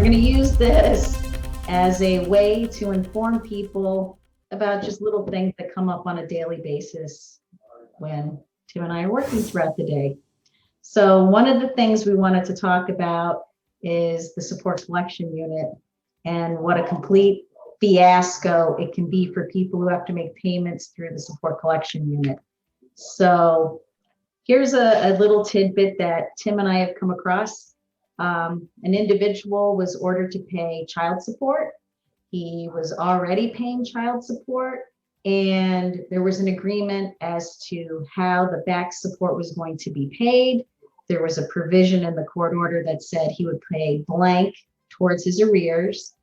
going to use this as a way to inform people about just little things that come up on a daily basis when Tim and I are working throughout the day. So one of the things we wanted to talk about is the support collection unit and what a complete fiasco it can be for people who have to make payments through the support collection unit. So here's a little tidbit that Tim and I have come across. An individual was ordered to pay child support. He was already paying child support, and there was an agreement as to how the back support was going to be paid. There was a provision in the court order that said he would pay blank towards his arrears,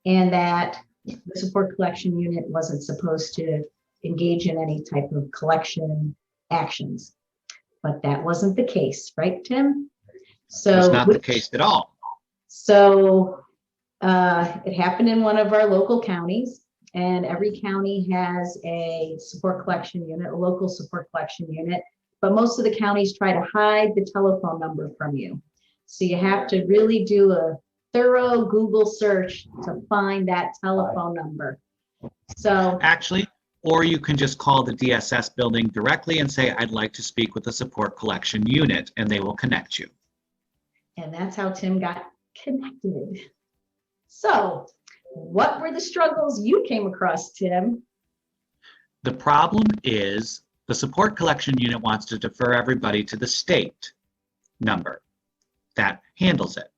and that the support collection unit wasn't supposed to engage in any type of collection actions. But that wasn't the case, right, Tim? So it's not the case at all. So it happened in one of our local counties, and every county has a support collection unit, a local support collection unit, but most of the counties try to hide the telephone number from you. So you have to really do a thorough Google search to find that telephone number. So actually, or you can just call the DSS building directly and say, I'd like to speak with the support collection unit, and they will connect you. And that's how Tim got connected. So what were the struggles you came across, Tim? The problem is the support collection unit wants to defer everybody to the state number that handles it.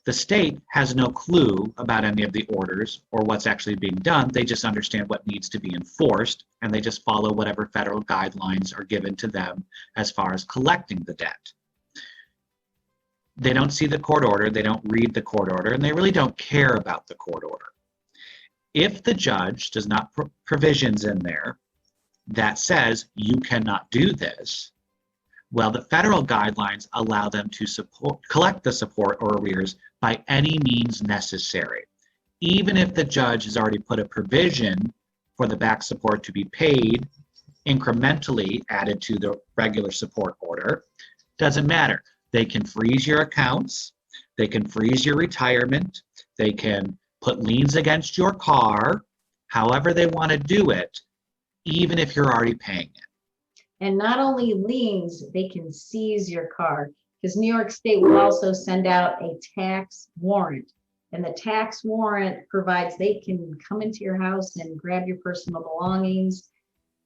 The state has no clue about any of the orders or what's actually being done. They just understand what needs to be enforced, and they just follow whatever federal guidelines are given to them as far as collecting the debt. They don't see the court order, they don't read the court order, and they really don't care about the court order. If the judge does not put provisions in there that says you cannot do this, well, the federal guidelines allow them to collect the support or arrears by any means necessary. Even if the judge has already put a provision for the back support to be paid incrementally added to the regular support order, doesn't matter. They can freeze your accounts, they can freeze your retirement, they can put liens against your car, however they want to do it, even if you're already paying it. And not only liens, they can seize your car, because New York State will also send out a tax warrant. And the tax warrant provides they can come into your house and grab your personal belongings.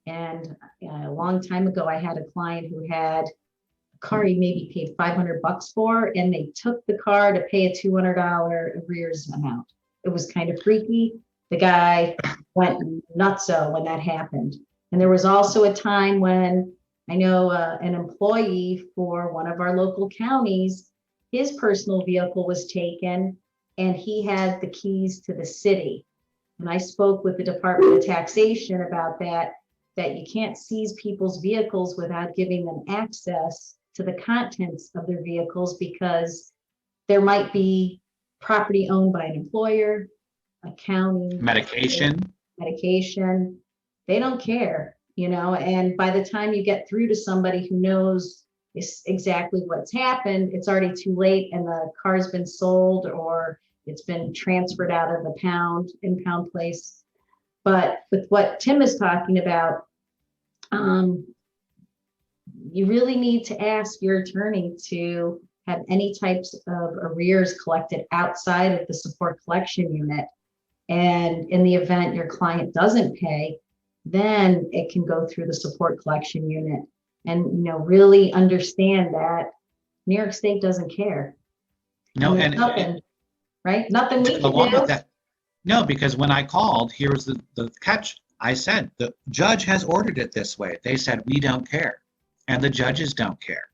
And a long time ago, I had a client who had a car he maybe paid $500 for, and they took the car to pay a $200 arrears amount. It was kind of freaky. The guy went nutso when that happened. And there was also a time when I know an employee for one of our local counties, his personal vehicle was taken and he had the keys to the city. And I spoke with the Department of Taxation about that you can't seize people's vehicles without giving them access to the contents of their vehicles, because there might be property owned by an employer, a county, medication. They don't care, and by the time you get through to somebody who knows exactly what's happened, it's already too late and the car's been sold or it's been transferred out of the impound place. But with what Tim is talking about, you really need to ask your attorney to have any types of arrears collected outside of the support collection unit. And in the event your client doesn't pay, then it can go through the support collection unit. And really understand that New York State doesn't care. No, and nothing, right? Nothing we can do. With that, no, because when I called, here was the catch. I said the judge has ordered it this way. They said we don't care, and the judges don't care.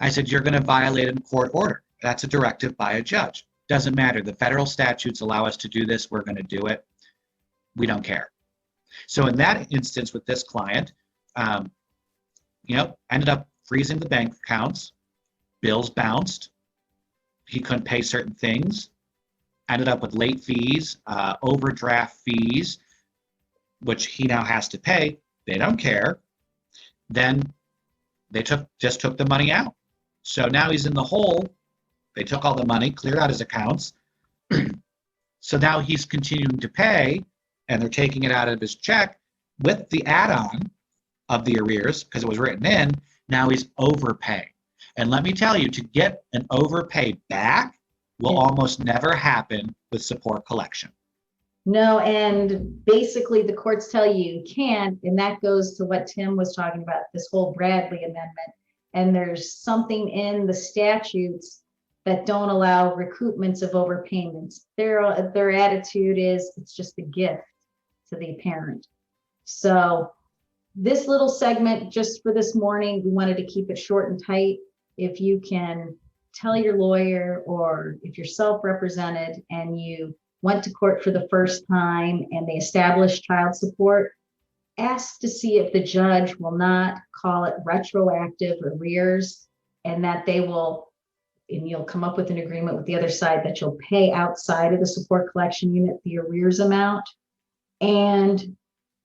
I said you're going to violate a court order. That's a directive by a judge. Doesn't matter. The federal statutes allow us to do this. We're going to do it. We don't care. So in that instance with this client, ended up freezing the bank accounts, bills bounced, he couldn't pay certain things, ended up with late fees, overdraft fees, which he now has to pay. They don't care. Then they just took the money out. So now he's in the hole. They took all the money, cleared out his accounts, So now he's continuing to pay, and they're taking it out of his check with the add-on of the arrears because it was written in. Now he's overpaying. And let me tell you, to get an overpay back will almost never happen with support collection. No, and basically the courts tell you can't, and that goes to what Tim was talking about, this whole Bradley amendment. And there's something in the statutes that don't allow recoupments of overpayments. Their attitude is it's just a gift to the parent. So this little segment just for this morning, we wanted to keep it short and tight. If you can tell your lawyer, or if you're self-represented and you went to court for the first time and they established child support, ask to see if the judge will not call it retroactive arrears, and that they will, and you'll come up with an agreement with the other side that you'll pay outside of the support collection unit the arrears amount, and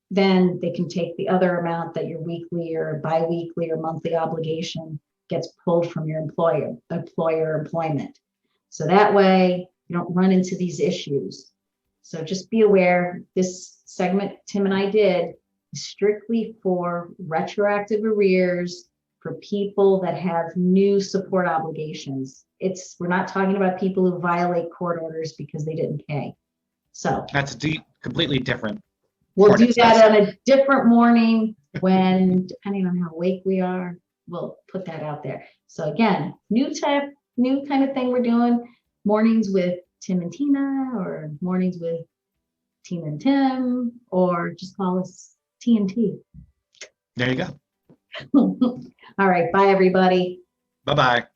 then they can take the other amount that your weekly or biweekly or monthly obligation gets pulled from your employer employment. So that way you don't run into these issues. So just be aware, this segment Tim and I did is strictly for retroactive arrears for people that have new support obligations. We're not talking about people who violate court orders because they didn't pay. So That's completely different. we'll do that on a different morning when, depending on how awake we are, we'll put that out there. So again, new kind of thing we're doing, mornings with Tim and Tina, or mornings with Tina and Tim, or just call us TNT. There you go. All right, bye everybody. Bye-bye.